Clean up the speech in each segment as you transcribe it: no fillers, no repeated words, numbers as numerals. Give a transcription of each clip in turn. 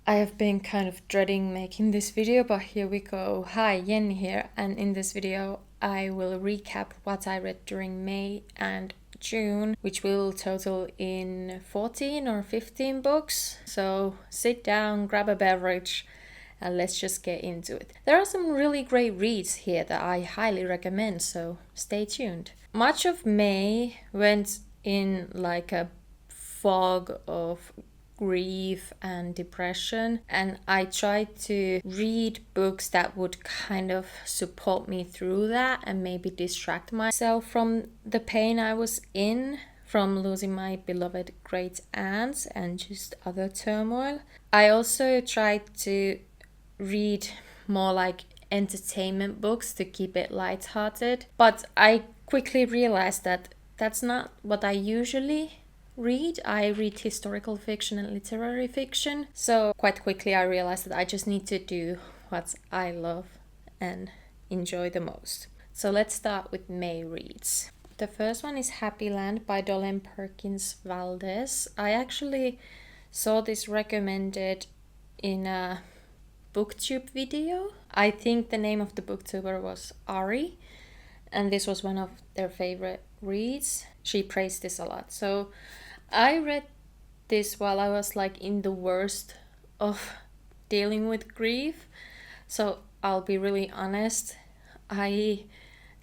I have been kind of dreading making this video, but here we go. Hi, Jenni here, and in this video I will recap what I read during May and June, which will total in 14 or 15 books. So sit down, grab a beverage, and let's just get into it. There are some really great reads here that I highly recommend, so stay tuned. Much of May went in like a fog of grief and depression, and I tried to read books that would kind of support me through that and maybe distract myself from the pain I was in from losing my beloved great aunts and just other turmoil. I also tried to read more like entertainment books to keep it lighthearted, but I quickly realized that that's not what I usually read. I read historical fiction and literary fiction, so quite quickly I realized that I just need to do what I love and enjoy the most. So let's start with May reads. The first one is Happy Land by Dolen Perkins Valdez. I actually saw this recommended in a booktube video. I think the name of the booktuber was Ari, and this was one of their favorite reads. She praised this a lot. So I read this while I was like in the worst of dealing with grief. So I'll be really honest, I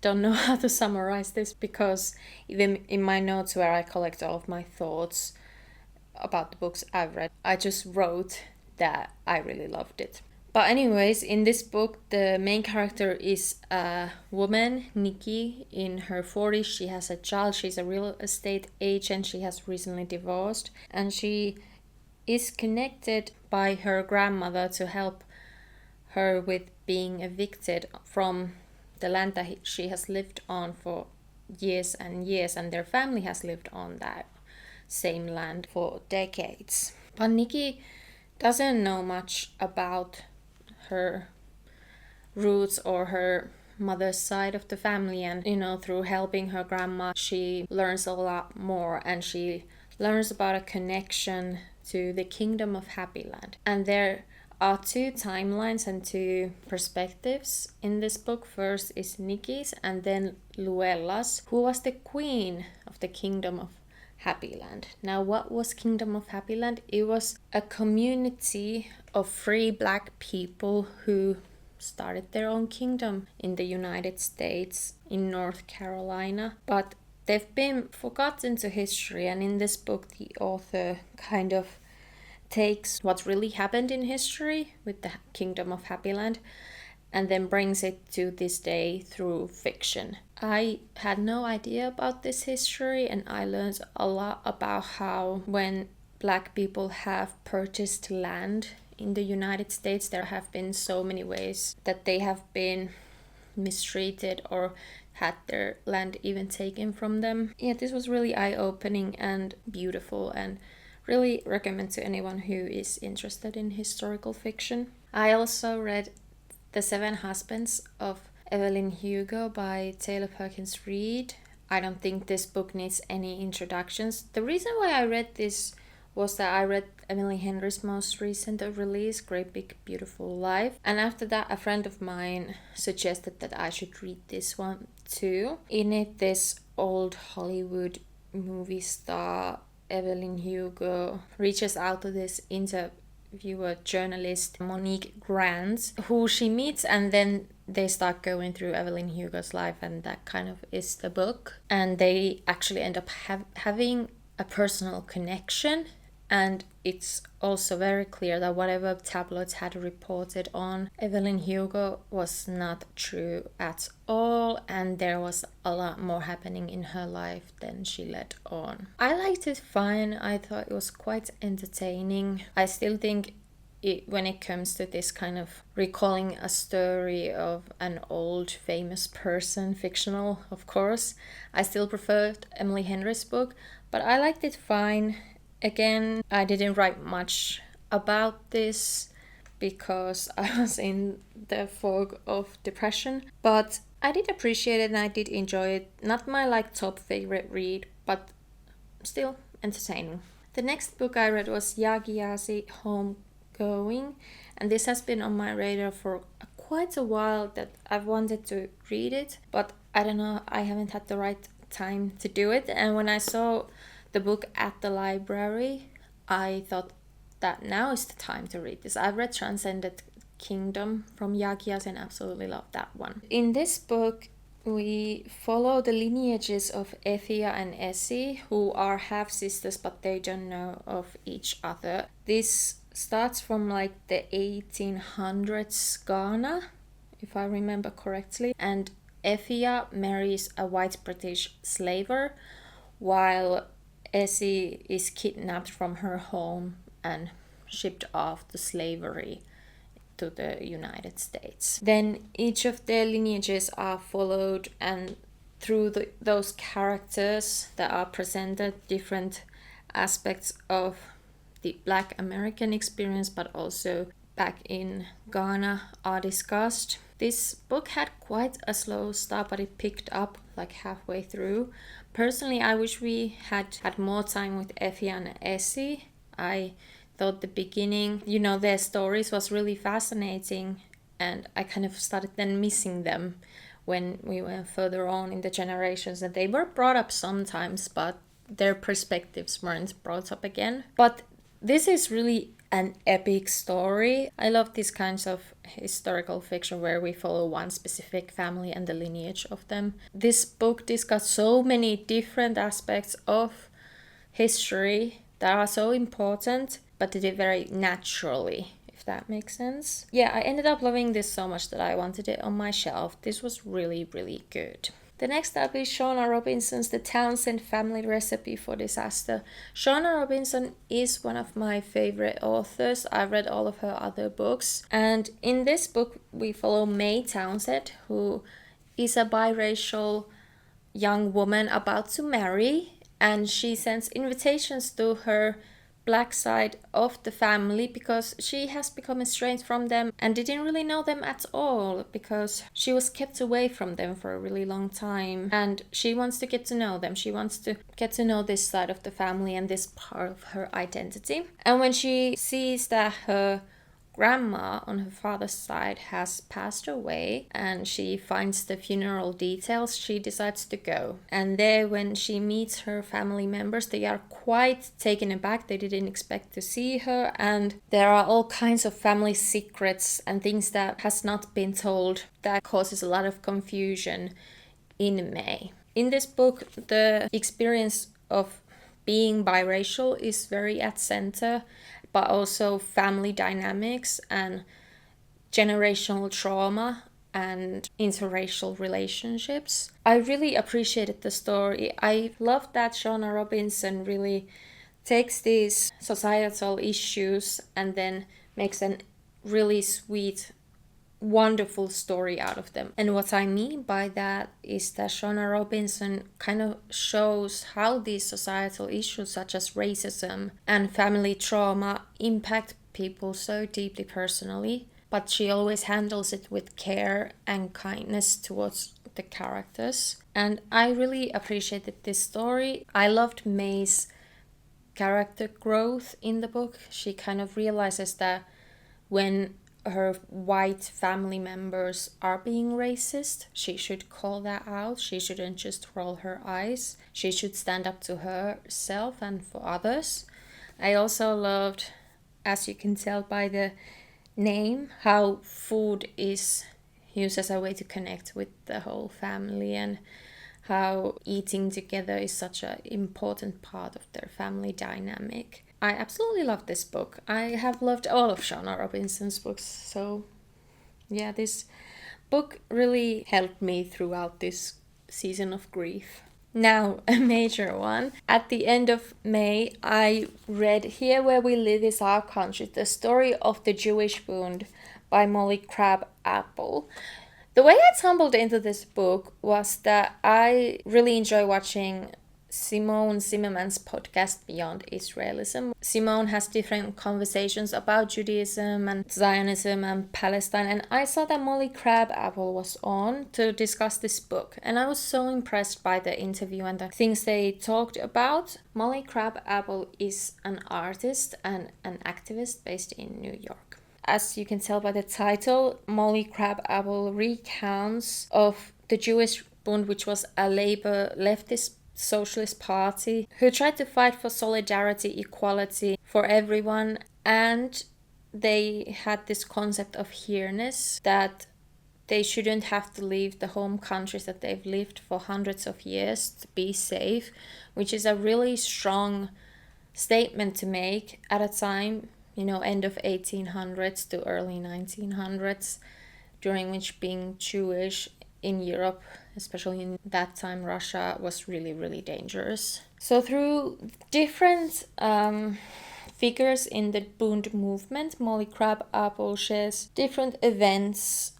don't know how to summarize this, because even in my notes where I collect all of my thoughts about the books I've read, I just wrote that I really loved it. But anyways, in this book, the main character is a woman, Nikki, in her 40s. She has a child. She's a real estate agent. She has recently divorced. And she is connected by her grandmother to help her with being evicted from the land that she has lived on for years and years. And their family has lived on that same land for decades. But Nikki doesn't know much about her roots or her mother's side of the family, and through helping her grandma she learns a lot more, and she learns about a connection to the kingdom of Happy Land. And there are two timelines and two perspectives in this book. First is Nikki's, and then Luella's, who was the queen of the kingdom of Happy Land. Now, what was Kingdom of Happy Land? It was a community of free black people who started their own kingdom in the United States, in North Carolina. But they've been forgotten to history, and in this book the author kind of takes what really happened in history with the Kingdom of Happy Land and then brings it to this day through fiction. I had no idea about this history, and I learned a lot about how when black people have purchased land in the United States, there have been so many ways that they have been mistreated or had their land even taken from them. Yeah, this was really eye-opening and beautiful, and really recommend to anyone who is interested in historical fiction. I also read The Seven Husbands of Evelyn Hugo by Taylor Perkins Reid. I don't think this book needs any introductions. The reason why I read this was that I read Emily Henry's most recent release, Great Big Beautiful Life. And after that, a friend of mine suggested that I should read this one too. In it, this old Hollywood movie star, Evelyn Hugo, reaches out to this interviewer journalist, Monique Grant, who she meets, and then they start going through Evelyn Hugo's life, and that kind of is the book. And they actually end up having a personal connection. And it's also very clear that whatever tabloids had reported on Evelyn Hugo was not true at all, and there was a lot more happening in her life than she let on. I liked it fine. I thought it was quite entertaining. I still think when it comes to this kind of recalling a story of an old famous person, fictional of course, I still preferred Emily Henry's book, but I liked it fine. Again, I didn't write much about this because I was in the fog of depression, but I did appreciate it and I did enjoy it. Not my top favorite read, but still entertaining. The next book I read was Yagiasi Home going. And this has been on my radar for quite a while, that I've wanted to read it, but I don't know, I haven't had the right time to do it. And when I saw the book at the library, I thought that now is the time to read this. I've read Transcendent Kingdom from Yagias and absolutely love that one. In this book, we follow the lineages of Ethia and Essie, who are half-sisters but they don't know of each other. This starts from like the 1800s Ghana, if I remember correctly, and Ethia marries a white British slaver, while Essie is kidnapped from her home and shipped off to slavery to the United States. Then each of their lineages are followed, and through those characters that are presented, different aspects of the Black American experience, but also back in Ghana, are discussed. This book had quite a slow start, but it picked up like halfway through. Personally, I wish we had more time with Effie and Essie. I thought the beginning, their stories was really fascinating, and I kind of started then missing them when we went further on in the generations, and they were brought up sometimes, but their perspectives weren't brought up again. But this is really an epic story. I love these kinds of historical fiction where we follow one specific family and the lineage of them. This book discusses so many different aspects of history that are so important, but did it very naturally, if that makes sense. Yeah, I ended up loving this so much that I wanted it on my shelf. This was really, really good. The next up is Shauna Robinson's The Townsend Family Recipe for Disaster. Shauna Robinson is one of my favorite authors. I've read all of her other books. And in this book, we follow May Townsend, who is a biracial young woman about to marry. And she sends invitations to her Black side of the family because she has become estranged from them and didn't really know them at all because she was kept away from them for a really long time, and she wants to get to know them. She wants to get to know this side of the family and this part of her identity. And when she sees that her grandma on her father's side has passed away and she finds the funeral details, she decides to go. And there, when she meets her family members, they are quite taken aback. They didn't expect to see her, and there are all kinds of family secrets and things that has not been told that causes a lot of confusion in May. In this book, the experience of being biracial is very at center, but also family dynamics and generational trauma and interracial relationships. I really appreciated the story. I love that Shauna Robinson really takes these societal issues and then makes a really sweet, wonderful story out of them. And what I mean by that is that Shauna Robinson kind of shows how these societal issues such as racism and family trauma impact people so deeply personally, but she always handles it with care and kindness towards the characters. And I really appreciated this story. I loved May's character growth in the book. She kind of realizes that when her white family members are being racist, she should call that out. She shouldn't just roll her eyes. She should stand up to herself and for others. I also loved, as you can tell by the name, how food is used as a way to connect with the whole family, and how eating together is such an important part of their family dynamic. I absolutely love this book. I have loved all of Shauna Robinson's books. So yeah, this book really helped me throughout this season of grief. Now, a major one. At the end of May, I read Here Where We Live Is Our Country, the story of the Jewish wound by Molly Crab Apple. The way I stumbled into this book was that I really enjoy watching Simone Zimmerman's podcast Beyond Israelism. Simone has different conversations about Judaism and Zionism and Palestine, and I saw that Molly Crabapple was on to discuss this book, and I was so impressed by the interview and the things they talked about. Molly Crabapple is an artist and an activist based in New York. As you can tell by the title, Molly Crabapple recounts of the Jewish Bund, which was a labor leftist socialist party who tried to fight for solidarity, equality for everyone, and they had this concept of here-ness, that they shouldn't have to leave the home countries that they've lived for hundreds of years to be safe, which is a really strong statement to make at a time, end of 1800s to early 1900s, during which being Jewish in Europe, especially in that time, Russia, was really, really dangerous. So through different figures in the Bund movement, Molly Crabapple shares different events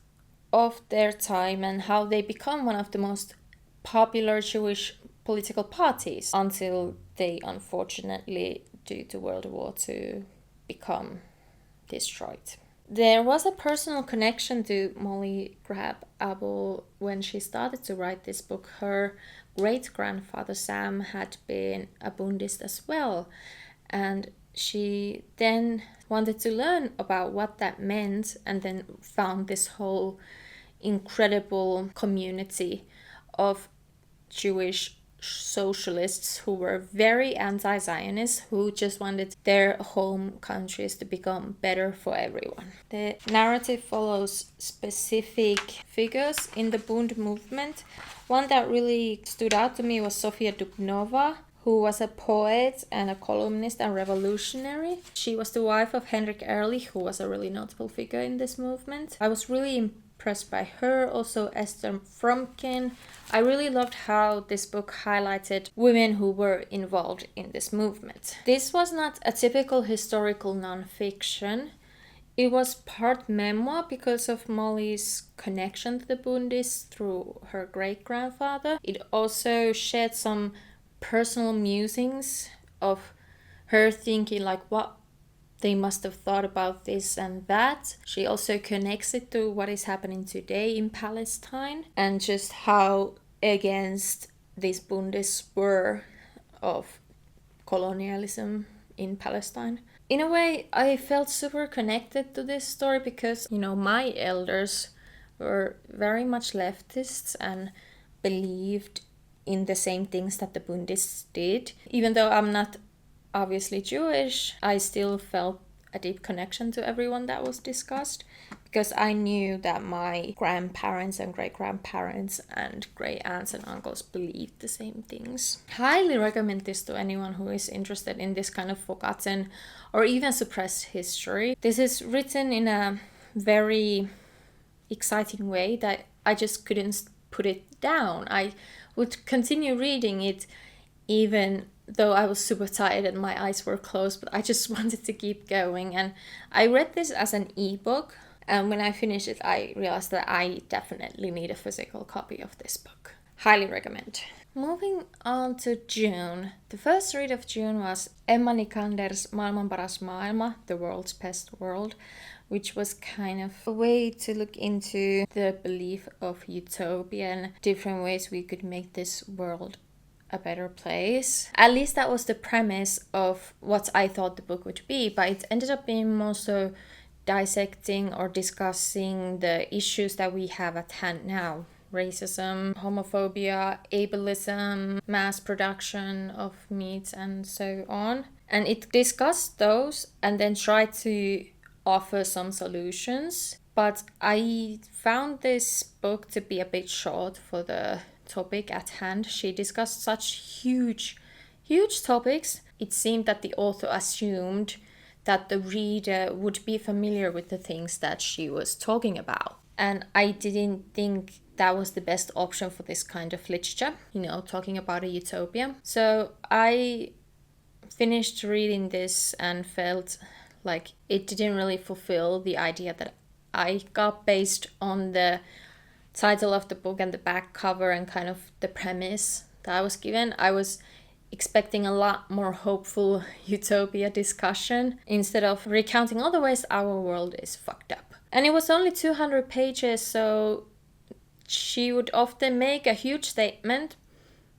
of their time and how they become one of the most popular Jewish political parties until they, unfortunately, due to World War II, become destroyed. There was a personal connection to Molly Crabapple when she started to write this book. Her great-grandfather Sam had been a Bundist as well, and she then wanted to learn about what that meant, and then found this whole incredible community of Jewish socialists who were very anti-Zionist, who just wanted their home countries to become better for everyone. The narrative follows specific figures in the Bund movement. One that really stood out to me was Sofia Dubnova, who was a poet and a columnist and revolutionary. She was the wife of Henrik Ehrlich, who was a really notable figure in this movement. I was really impressed by her. Also Esther Fromkin. I really loved how this book highlighted women who were involved in this movement. This was not a typical historical nonfiction. It was part memoir because of Molly's connection to the Bundists through her great-grandfather. It also shared some personal musings of her thinking like what they must have thought about this and that. She also connects it to what is happening today in Palestine and just how against these Bundists were of colonialism in Palestine. In a way, I felt super connected to this story because, my elders were very much leftists and believed in the same things that the Bundists did. Even though I'm not obviously Jewish, I still felt a deep connection to everyone that was discussed because I knew that my grandparents and great-grandparents and great-aunts and uncles believed the same things. Highly recommend this to anyone who is interested in this kind of forgotten or even suppressed history. This is written in a very exciting way that I just couldn't put it down. I would continue reading it even though I was super tired and my eyes were closed, but I just wanted to keep going. And I read this as an ebook, and when I finished it, I realized that I definitely need a physical copy of this book. Highly recommend. Moving on to June. The first read of June was Emma Nikander's Maailman paras maailma, The World's Best World, which was kind of a way to look into the belief of utopia and different ways we could make this world a better place. At least that was the premise of what I thought the book would be, but it ended up being more so dissecting or discussing the issues that we have at hand now. Racism, homophobia, ableism, mass production of meat, and so on. And it discussed those and then tried to offer some solutions. But I found this book to be a bit short for the topic at hand. She discussed such huge topics. It seemed that the author assumed that the reader would be familiar with the things that she was talking about. And I didn't think that was the best option for this kind of literature, talking about a utopia. So I finished reading this and felt like it didn't really fulfill the idea that I got based on the title of the book and the back cover and kind of the premise that I was given. I was expecting a lot more hopeful utopia discussion instead of recounting all the ways our world is fucked up. And it was only 200 pages, so she would often make a huge statement,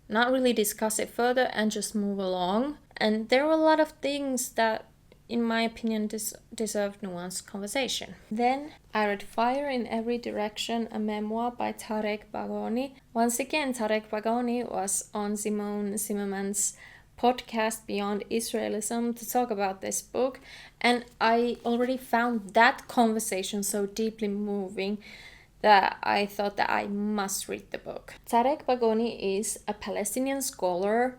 not really discuss it further, and just move along. And there were a lot of things that, in my opinion, deserved nuanced conversation. Then I read Fire in Every Direction, a memoir by Tarek Bagoni. Once again, Tarek Bagoni was on Simone Zimmerman's podcast Beyond Israelism to talk about this book, and I already found that conversation so deeply moving that I thought that I must read the book. Tarek Bagoni is a Palestinian scholar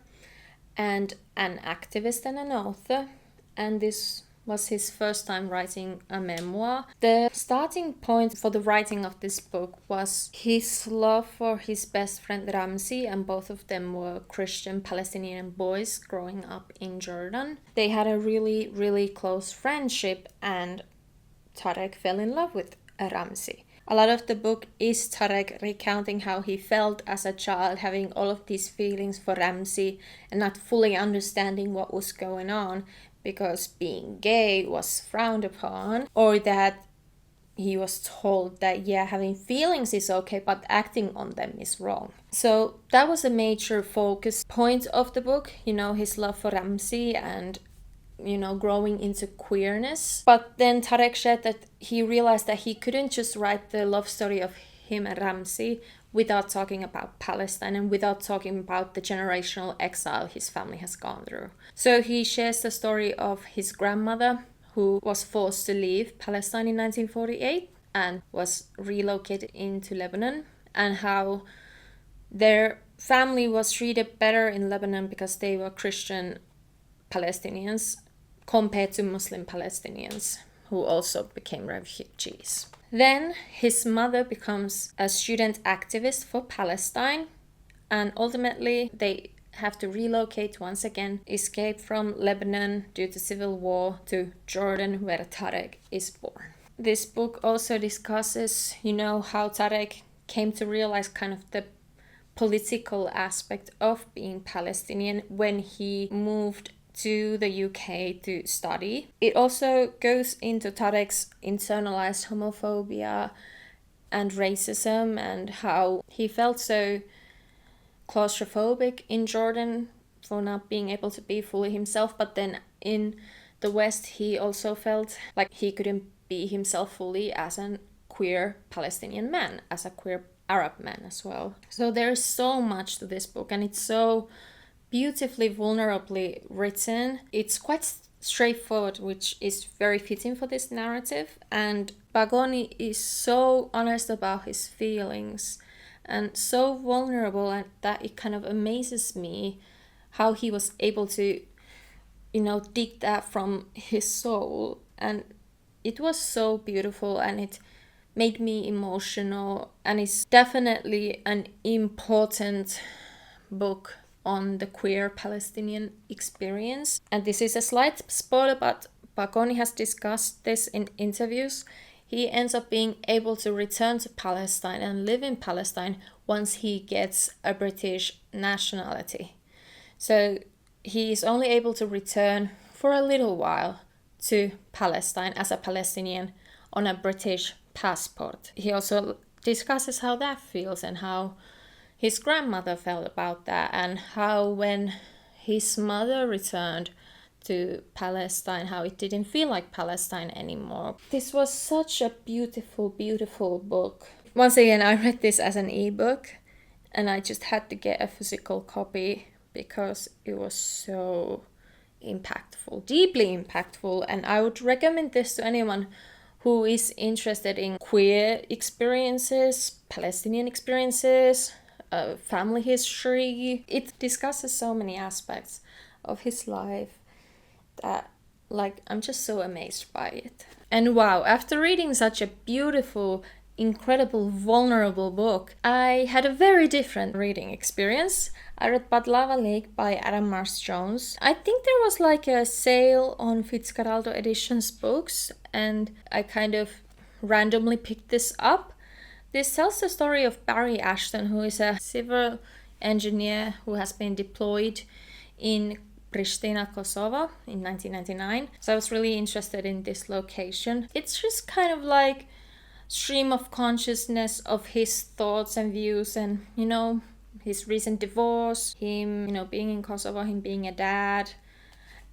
and an activist and an author, and this was his first time writing a memoir. The starting point for the writing of this book was his love for his best friend Ramzi, and both of them were Christian Palestinian boys growing up in Jordan. They had a really, really close friendship, and Tarek fell in love with Ramzi. A lot of the book is Tarek recounting how he felt as a child, having all of these feelings for Ramzi and not fully understanding what was going on, because being gay was frowned upon, or that he was told that, yeah, having feelings is okay, but acting on them is wrong. So that was a major focus point of the book, his love for Ramzi and, growing into queerness. But then Tarek said that he realized that he couldn't just write the love story of him and Ramzi without talking about Palestine and without talking about the generational exile his family has gone through. So he shares the story of his grandmother, who was forced to leave Palestine in 1948 and was relocated into Lebanon, and how their family was treated better in Lebanon because they were Christian Palestinians compared to Muslim Palestinians who also became refugees. Then his mother becomes a student activist for Palestine, and ultimately they have to relocate once again, escape from Lebanon due to civil war to Jordan, where Tarek is born. This book also discusses, how Tarek came to realize kind of the political aspect of being Palestinian when he moved to the UK to study. It also goes into Tarek's internalized homophobia and racism, and how he felt so claustrophobic in Jordan for not being able to be fully himself, but then in the West he also felt like he couldn't be himself fully as a queer Palestinian man, as a queer Arab man as well. So there's so much to this book, and it's so beautifully, vulnerably written. It's quite straightforward, which is very fitting for this narrative, and Bagoni is so honest about his feelings and so vulnerable, and that it kind of amazes me how he was able to, dig that from his soul. And it was so beautiful, and it made me emotional, and it's definitely an important book on the queer Palestinian experience. And this is a slight spoiler, but Bagoni has discussed this in interviews. He ends up being able to return to Palestine and live in Palestine once he gets a British nationality. So he is only able to return for a little while to Palestine as a Palestinian on a British passport. He also discusses how that feels and how his grandmother felt about that, and how when his mother returned to Palestine, how it didn't feel like Palestine anymore. This was such a beautiful, beautiful book. Once again, I read this as an ebook, and I just had to get a physical copy because it was so impactful, deeply impactful, and I would recommend this to anyone who is interested in queer experiences, Palestinian experiences, family history. It discusses so many aspects of his life that, I'm just so amazed by it. And wow, after reading such a beautiful, incredible, vulnerable book, I had a very different reading experience. I read Badlava Lake by Adam Mars Jones. I think there was a sale on Fitzcarraldo Editions books, and I kind of randomly picked this up. This tells the story of Barry Ashton, who is a civil engineer who has been deployed in Pristina, Kosovo in 1999. So I was really interested in this location. It's just kind of like stream of consciousness of his thoughts and views, and his recent divorce, him being in Kosovo, him being a dad.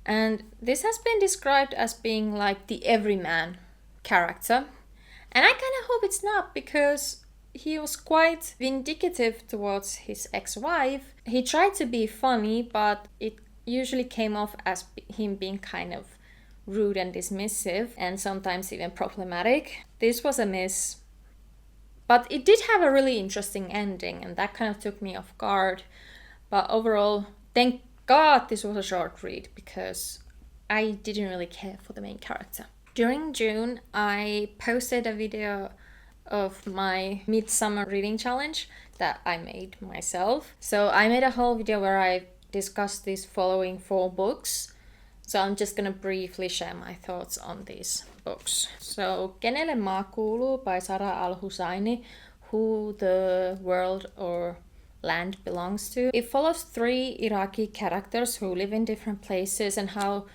And this has been described as being like the everyman character, and I kind of hope it's not, because he was quite vindicative towards his ex-wife. He tried to be funny, but it usually came off as him being kind of rude and dismissive, and sometimes even problematic. This was a miss. But it did have a really interesting ending, and that kind of took me off guard. But overall, thank God this was a short read, because I didn't really care for the main character. During June, I posted a video of my midsummer reading challenge that I made myself. So I made a whole video where I discussed these following 4 books. So I'm just gonna briefly share my thoughts on these books. So Kenelle maa kuuluu by Sara Al-Husseini, Who the World or Land Belongs to. It follows 3 Iraqi characters who live in different places and how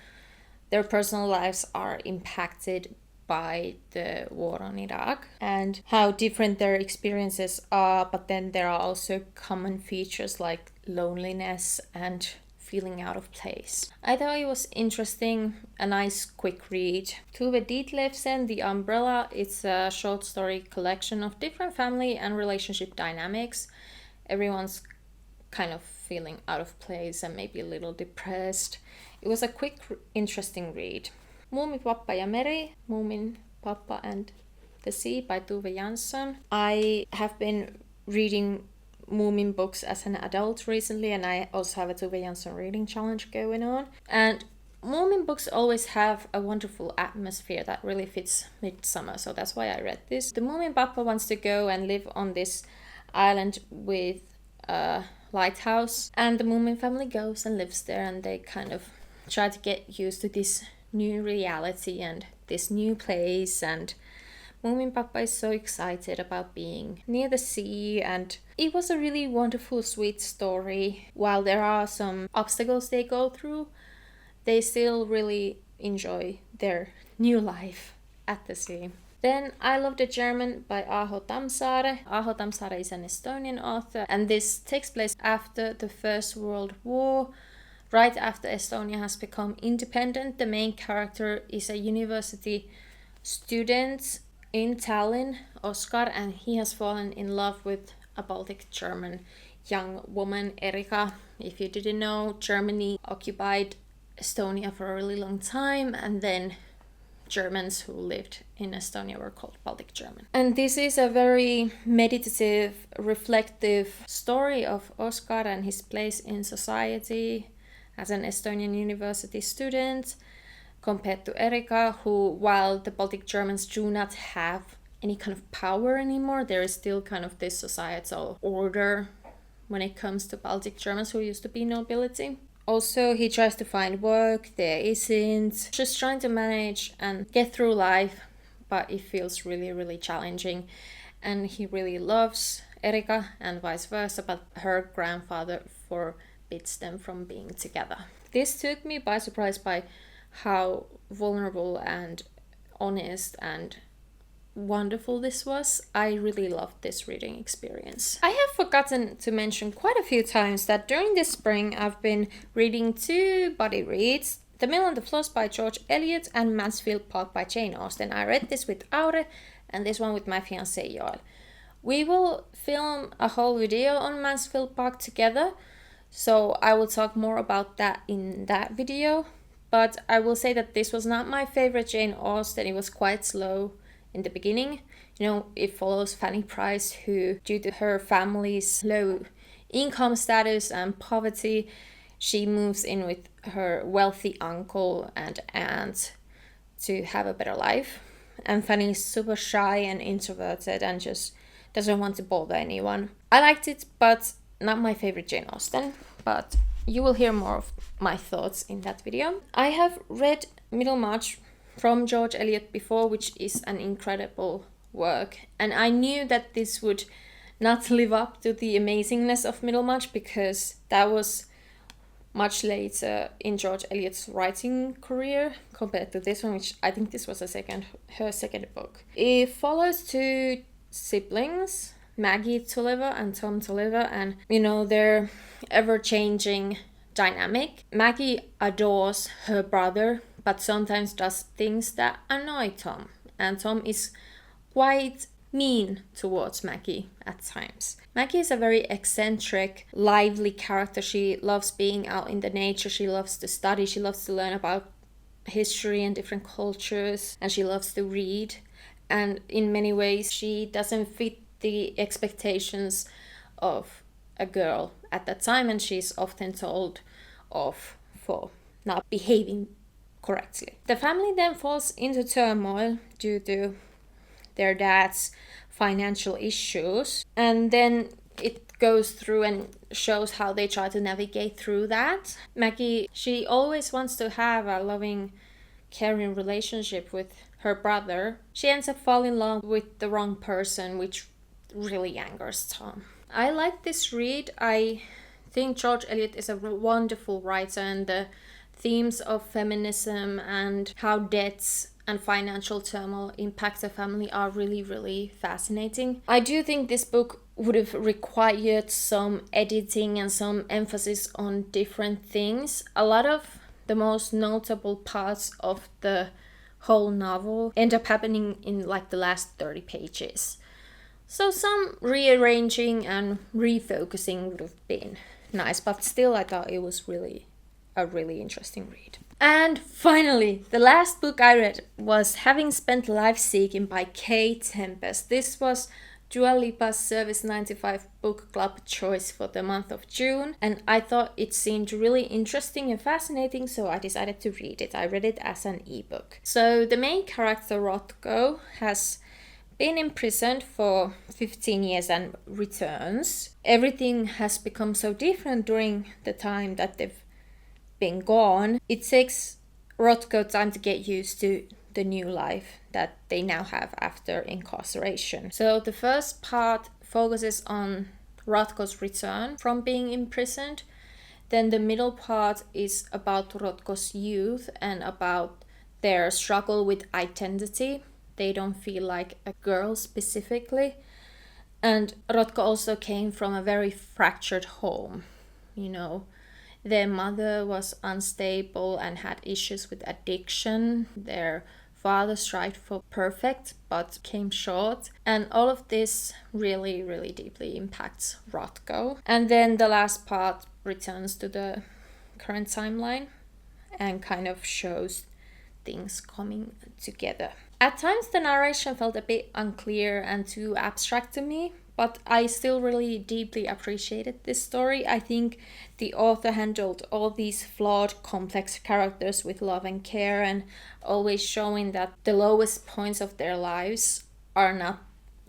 their personal lives are impacted by the war on Iraq, and how different their experiences are, but then there are also common features like loneliness and feeling out of place. I thought it was interesting, a nice quick read. Tove Ditlevsen, The Umbrella, it's a short story collection of different family and relationship dynamics. Everyone's kind of feeling out of place and maybe a little depressed. It was a quick, interesting read. Muumin, Pappa ja Meri, Muumin, Papa and the Sea by Tove Jansson. I have been reading Moomin books as an adult recently, and I also have a Tove Jansson reading challenge going on. And Moomin books always have a wonderful atmosphere that really fits midsummer, so that's why I read this. The Moomin Papa wants to go and live on this island with a lighthouse, and the Moomin family goes and lives there, and they kind of try to get used to this new reality and this new place, and Moomin Papa is so excited about being near the sea, and it was a really wonderful, sweet story. While there are some obstacles they go through, they still really enjoy their new life at the sea. Then I Love the German by Aho Tamsaare. Aho Tamsaare is an Estonian author, and this takes place after the First World War. Right after Estonia has become independent, the main character is a university student in Tallinn, Oscar, and he has fallen in love with a Baltic German young woman, Erika. If you didn't know, Germany occupied Estonia for a really long time, and then Germans who lived in Estonia were called Baltic German. And this is a very meditative, reflective story of Oscar and his place in society as an Estonian university student, compared to Erika, who, while the Baltic Germans do not have any kind of power anymore, there is still kind of this societal order when it comes to Baltic Germans who used to be nobility. Also, he tries to find work, there isn't, just trying to manage and get through life, but it feels really, really challenging. And he really loves Erika and vice versa, but her grandfather forbids them from being together. This took me by surprise by how vulnerable and honest and wonderful this was. I really loved this reading experience. I have forgotten to mention quite a few times that during this spring I've been reading 2 buddy reads, The Mill and the Floss by George Eliot and Mansfield Park by Jane Austen. I read this with Aure and this one with my fiancé Joel. We will film a whole video on Mansfield Park together, so I will talk more about that in that video. But I will say that this was not my favorite Jane Austen. It was quite slow in the beginning. It follows Fanny Price, who, due to her family's low income status and poverty, she moves in with her wealthy uncle and aunt to have a better life. And Fanny is super shy and introverted and just doesn't want to bother anyone. I liked it, but not my favorite Jane Austen. But you will hear more of my thoughts in that video. I have read Middlemarch from George Eliot before, which is an incredible work. And I knew that this would not live up to the amazingness of Middlemarch, because that was much later in George Eliot's writing career compared to this one, which I think this was her second book. It follows two siblings, Maggie Tulliver and Tom Tulliver, and their ever-changing dynamic. Maggie adores her brother, but sometimes does things that annoy Tom, and Tom is quite mean towards Maggie at times. Maggie is a very eccentric, lively character. She loves being out in the nature, she loves to study, she loves to learn about history and different cultures, and she loves to read. And in many ways, she doesn't fit the expectations of a girl at that time, and she's often told off for not behaving correctly. The family then falls into turmoil due to their dad's financial issues, and then it goes through and shows how they try to navigate through that. Maggie, she always wants to have a loving, caring relationship with her brother. She ends up falling in love with the wrong person, which really angers Tom. I like this read. I think George Eliot is a wonderful writer, and the themes of feminism and how debts and financial turmoil impact a family are really, really fascinating. I do think this book would have required some editing and some emphasis on different things. A lot of the most notable parts of the whole novel end up happening in like the last 30 pages. So some rearranging and refocusing would have been nice, but still I thought it was a really interesting read. And finally, the last book I read was Having Spent Life Seeking by Kay Tempest. This was Dua Lipa's Service 95 Book Club choice for the month of June, and I thought it seemed really interesting and fascinating, so I decided to read it. I read it as an ebook. So the main character, Rothko, has been imprisoned for 15 years and returns. Everything has become so different during the time that they've been gone. It takes Rothko time to get used to the new life that they now have after incarceration. So the first part focuses on Rothko's return from being imprisoned. Then the middle part is about Rothko's youth and about their struggle with identity. They don't feel like a girl specifically. And Rothko also came from a very fractured home. Their mother was unstable and had issues with addiction. Their father strived for perfect but came short. And all of this really, really deeply impacts Rothko. And then the last part returns to the current timeline and kind of shows things coming together. At times the narration felt a bit unclear and too abstract to me, but I still really deeply appreciated this story. I think the author handled all these flawed, complex characters with love and care, and always showing that the lowest points of their lives are not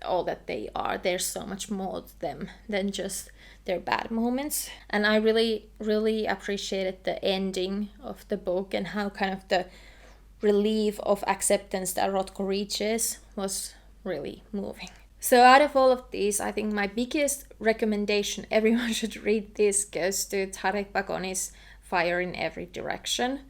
all that they are. There's so much more to them than just their bad moments. And I really, really appreciated the ending of the book and how kind of the relief of acceptance that Rothko reaches was really moving. So out of all of these, I think my biggest recommendation, everyone should read this, goes to Tarek Bagoni's Fire in Every Direction.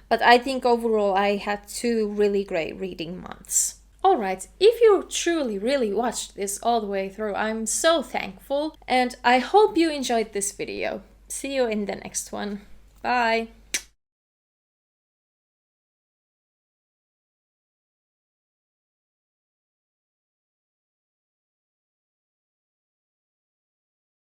But I think overall I had 2 really great reading months. Alright, if you truly really watched this all the way through, I'm so thankful, and I hope you enjoyed this video. See you in the next one. Bye!